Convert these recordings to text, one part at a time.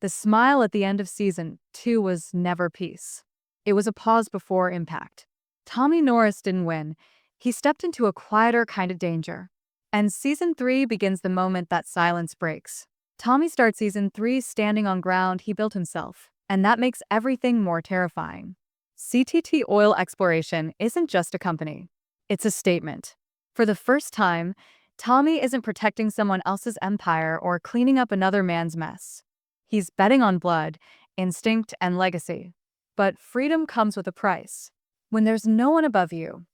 The smile at the end of season 2 was never peace. It was a pause before impact. Tommy Norris didn't win. He stepped into a quieter kind of danger. And season 3 begins the moment that silence breaks. Tommy starts season 3 standing on ground he built himself, and that makes everything more terrifying. CTT Oil Exploration isn't just a company. It's a statement. For the first time, Tommy isn't protecting someone else's empire or cleaning up another man's mess. He's betting on blood, instinct, and legacy. But freedom comes with a price. When there's no one above you,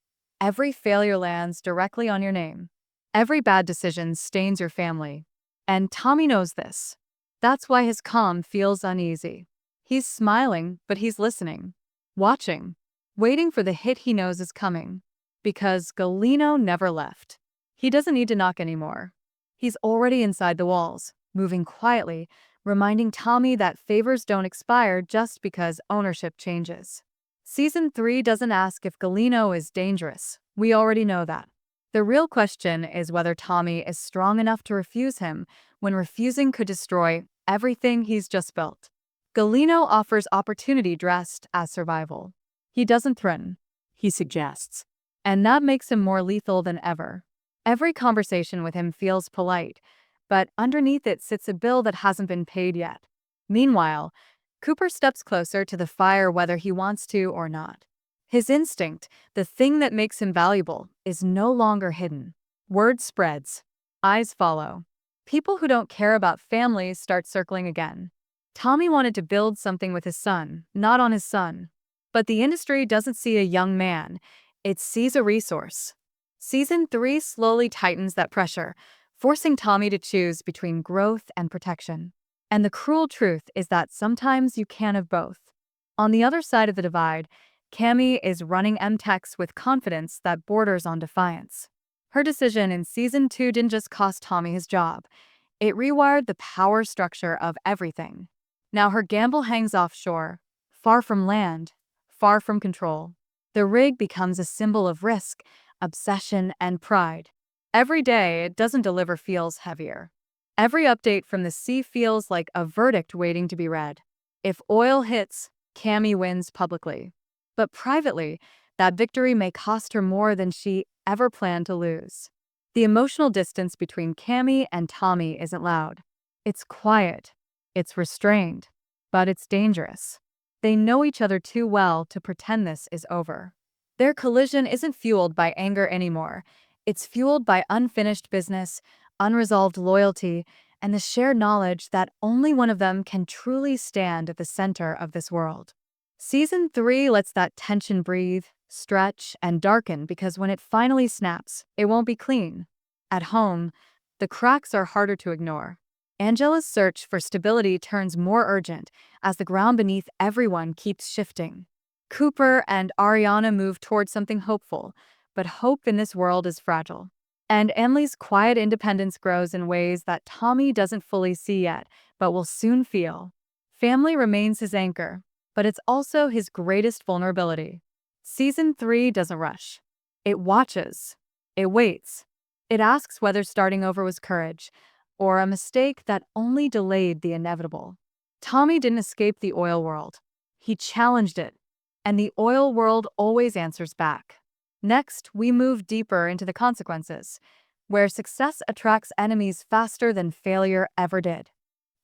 every failure lands directly on your name. Every bad decision stains your family. And Tommy knows this. That's why his calm feels uneasy. He's smiling, but he's listening, watching, waiting for the hit he knows is coming. Because Galino never left. He doesn't need to knock anymore. He's already inside the walls, moving quietly, reminding Tommy that favors don't expire just because ownership changes. Season 3 doesn't ask if Galino is dangerous. We already know that. The real question is whether Tommy is strong enough to refuse him when refusing could destroy everything he's just built. Galino offers opportunity dressed as survival. He doesn't threaten. He suggests. And that makes him more lethal than ever. Every conversation with him feels polite, but underneath it sits a bill that hasn't been paid yet. Meanwhile, Cooper steps closer to the fire whether he wants to or not. His instinct, the thing that makes him valuable, is no longer hidden. Word spreads. Eyes follow. People who don't care about families start circling again. Tommy wanted to build something with his son, not on his son. But the industry doesn't see a young man. It sees a resource. Season 3 slowly tightens that pressure, forcing Tommy to choose between growth and protection. And the cruel truth is that sometimes you can't have both. On the other side of the divide, Cammy is running MTechs with confidence that borders on defiance. Her decision in season 2 didn't just cost Tommy his job. It rewired the power structure of everything. Now her gamble hangs offshore, far from land, far from control. The rig becomes a symbol of risk, obsession, and pride. Every day it doesn't deliver feels heavier. Every update from the sea feels like a verdict waiting to be read. If oil hits, Cammy wins publicly. But privately, that victory may cost her more than she ever planned to lose. The emotional distance between Cammy and Tommy isn't loud. It's quiet. It's restrained. But it's dangerous. They know each other too well to pretend this is over. Their collision isn't fueled by anger anymore. It's fueled by unfinished business, unresolved loyalty, and the shared knowledge that only one of them can truly stand at the center of this world. Season 3 lets that tension breathe, stretch, and darken because when it finally snaps, it won't be clean. At home, the cracks are harder to ignore. Angela's search for stability turns more urgent as the ground beneath everyone keeps shifting. Cooper and Ariana move towards something hopeful, but hope in this world is fragile. And Anley's quiet independence grows in ways that Tommy doesn't fully see yet, but will soon feel. Family remains his anchor, but it's also his greatest vulnerability. Season 3 doesn't rush. It watches. It waits. It asks whether starting over was courage, or a mistake that only delayed the inevitable. Tommy didn't escape the oil world. He challenged it, and the oil world always answers back. Next, we move deeper into the consequences, where success attracts enemies faster than failure ever did.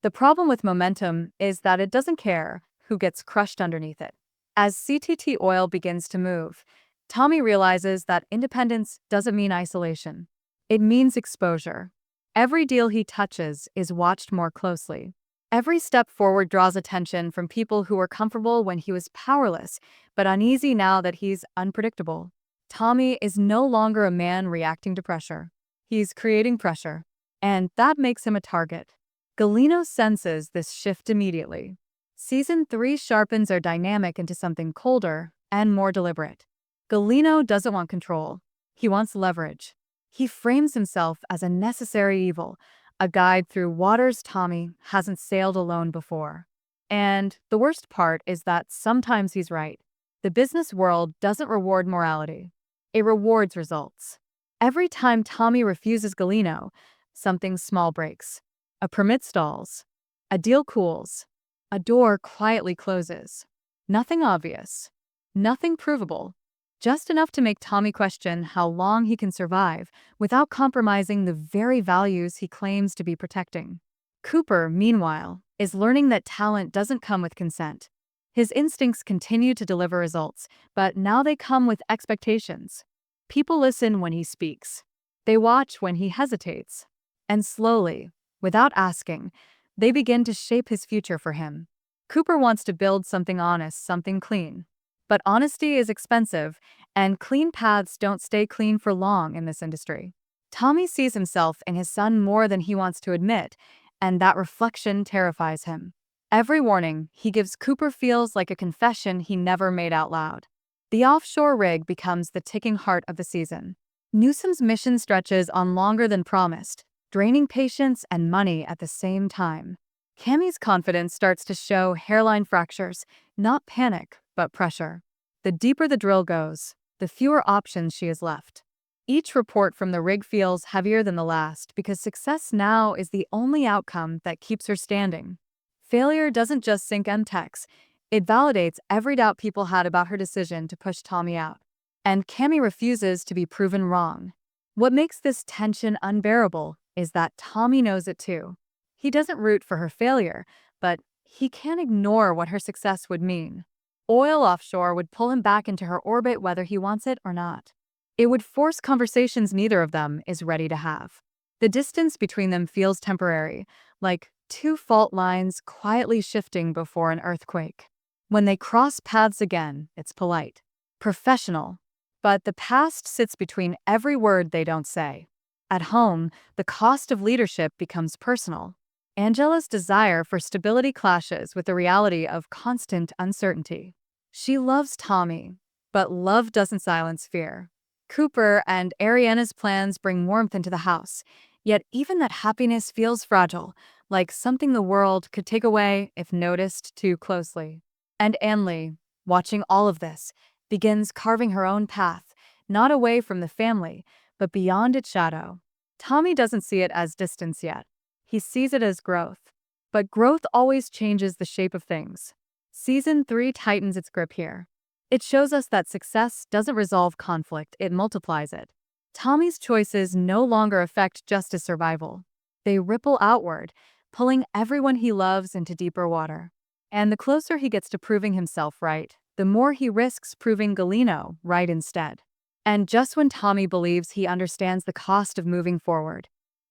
The problem with momentum is that it doesn't care who gets crushed underneath it. As CTT Oil begins to move, Tommy realizes that independence doesn't mean isolation. It means exposure. Every deal he touches is watched more closely. Every step forward draws attention from people who were comfortable when he was powerless, but uneasy now that he's unpredictable. Tommy is no longer a man reacting to pressure. He's creating pressure, and that makes him a target. Galino senses this shift immediately. Season 3 sharpens our dynamic into something colder and more deliberate. Galino doesn't want control. He wants leverage. He frames himself as a necessary evil, a guide through waters Tommy hasn't sailed alone before. And the worst part is that sometimes he's right. The business world doesn't reward morality. It rewards results. Every time Tommy refuses Galino, something small breaks. A permit stalls. A deal cools. A door quietly closes. Nothing obvious. Nothing provable. Just enough to make Tommy question how long he can survive without compromising the very values he claims to be protecting. Cooper, meanwhile, is learning that talent doesn't come with consent. His instincts continue to deliver results, but now they come with expectations. People listen when he speaks. They watch when he hesitates. And slowly, without asking, they begin to shape his future for him. Cooper wants to build something honest, something clean. But honesty is expensive, and clean paths don't stay clean for long in this industry. Tommy sees himself in his son more than he wants to admit, and that reflection terrifies him. Every warning he gives Cooper feels like a confession he never made out loud. The offshore rig becomes the ticking heart of the season. Newsom's mission stretches on longer than promised, draining patience and money at the same time. Cammie's confidence starts to show hairline fractures, not panic, but pressure. The deeper the drill goes, the fewer options she has left. Each report from the rig feels heavier than the last because success now is the only outcome that keeps her standing. Failure doesn't just sink MTechs, it validates every doubt people had about her decision to push Tommy out. And Cammie refuses to be proven wrong. What makes this tension unbearable is that Tommy knows it too. He doesn't root for her failure, but he can't ignore what her success would mean. Oil offshore would pull him back into her orbit whether he wants it or not. It would force conversations neither of them is ready to have. The distance between them feels temporary, like two fault lines quietly shifting before an earthquake. When they cross paths again, it's polite, professional, but the past sits between every word they don't say. At home, the cost of leadership becomes personal. Angela's desire for stability clashes with the reality of constant uncertainty. She loves Tommy, but love doesn't silence fear. Cooper and Ariana's plans bring warmth into the house, yet even that happiness feels fragile, like something the world could take away if noticed too closely. And Anley, watching all of this, begins carving her own path, not away from the family, but beyond its shadow. Tommy doesn't see it as distance yet. He sees it as growth. But growth always changes the shape of things. Season 3 tightens its grip here. It shows us that success doesn't resolve conflict, it multiplies it. Tommy's choices no longer affect just his survival. They ripple outward, pulling everyone he loves into deeper water. And the closer he gets to proving himself right, the more he risks proving Galino right instead. And just when Tommy believes he understands the cost of moving forward,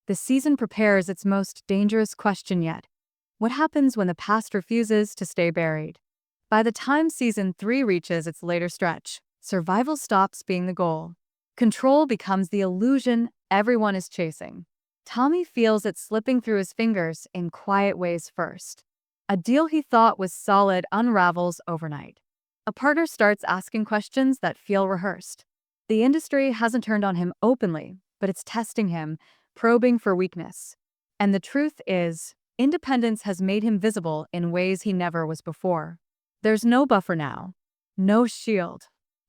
the season prepares its most dangerous question yet. What happens when the past refuses to stay buried? By the time Season 3 reaches its later stretch, survival stops being the goal. Control becomes the illusion everyone is chasing. Tommy feels it slipping through his fingers in quiet ways first. A deal he thought was solid unravels overnight. A partner starts asking questions that feel rehearsed. The industry hasn't turned on him openly, but it's testing him, probing for weakness. And the truth is, independence has made him visible in ways he never was before. There's no buffer now. No shield.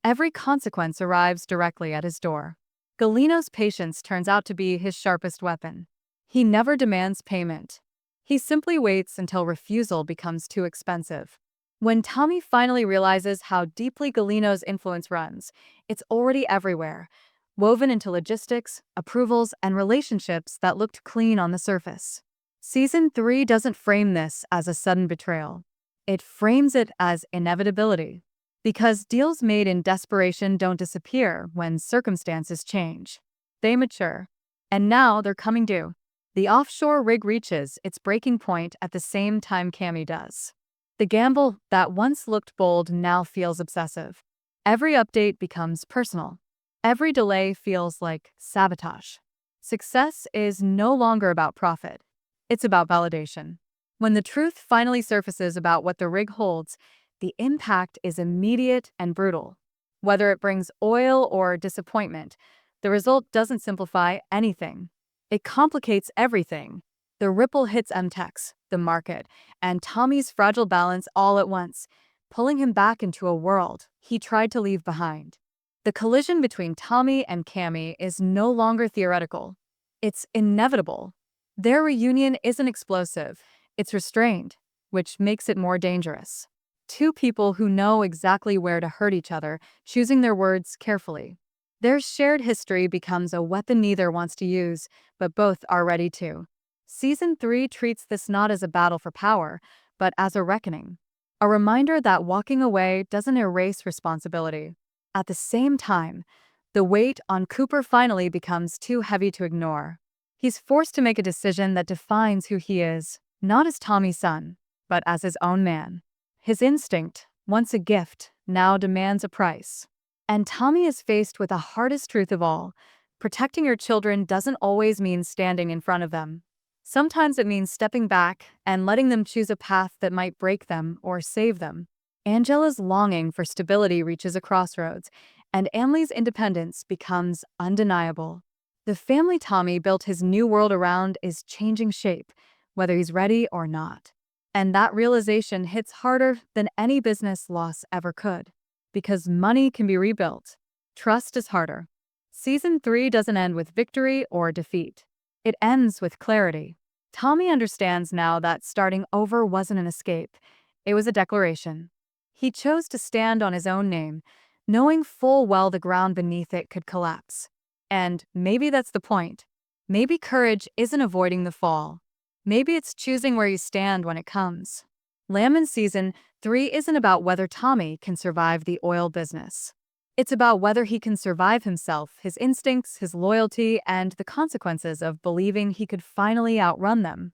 Every consequence arrives directly at his door. Galino's patience turns out to be his sharpest weapon. He never demands payment. He simply waits until refusal becomes too expensive. When Tommy finally realizes how deeply Galino's influence runs, it's already everywhere, woven into logistics, approvals, and relationships that looked clean on the surface. Season 3 doesn't frame this as a sudden betrayal. It frames it as inevitability. Because deals made in desperation don't disappear when circumstances change. They mature. And now they're coming due. The offshore rig reaches its breaking point at the same time Cammie does. The gamble that once looked bold now feels obsessive. Every update becomes personal. Every delay feels like sabotage. Success is no longer about profit. It's about validation. When the truth finally surfaces about what the rig holds, the impact is immediate and brutal. Whether it brings oil or disappointment, the result doesn't simplify anything. It complicates everything. The ripple hits MTechs, the market, and Tommy's fragile balance all at once, pulling him back into a world he tried to leave behind. The collision between Tommy and Cammie is no longer theoretical. It's inevitable. Their reunion isn't explosive, it's restrained. which makes it more dangerous. Two people who know exactly where to hurt each other, choosing their words carefully. Their shared history becomes a weapon neither wants to use, but both are ready to. Season 3 treats this not as a battle for power, but as a reckoning. A reminder that walking away doesn't erase responsibility. At the same time, the weight on Cooper finally becomes too heavy to ignore. He's forced to make a decision that defines who he is, not as Tommy's son, but as his own man. His instinct, once a gift, now demands a price. And Tommy is faced with the hardest truth of all. Protecting your children doesn't always mean standing in front of them. Sometimes it means stepping back and letting them choose a path that might break them or save them. Angela's longing for stability reaches a crossroads, and Amley's independence becomes undeniable. The family Tommy built his new world around is changing shape, whether he's ready or not. And that realization hits harder than any business loss ever could. Because money can be rebuilt, trust is harder. Season 3 doesn't end with victory or defeat. It ends with clarity. Tommy understands now that starting over wasn't an escape. It was a declaration. He chose to stand on his own name, knowing full well the ground beneath it could collapse. And maybe that's the point. Maybe courage isn't avoiding the fall. Maybe it's choosing where you stand when it comes. Landman Season 3 isn't about whether Tommy can survive the oil business. It's about whether he can survive himself, his instincts, his loyalty, and the consequences of believing he could finally outrun them.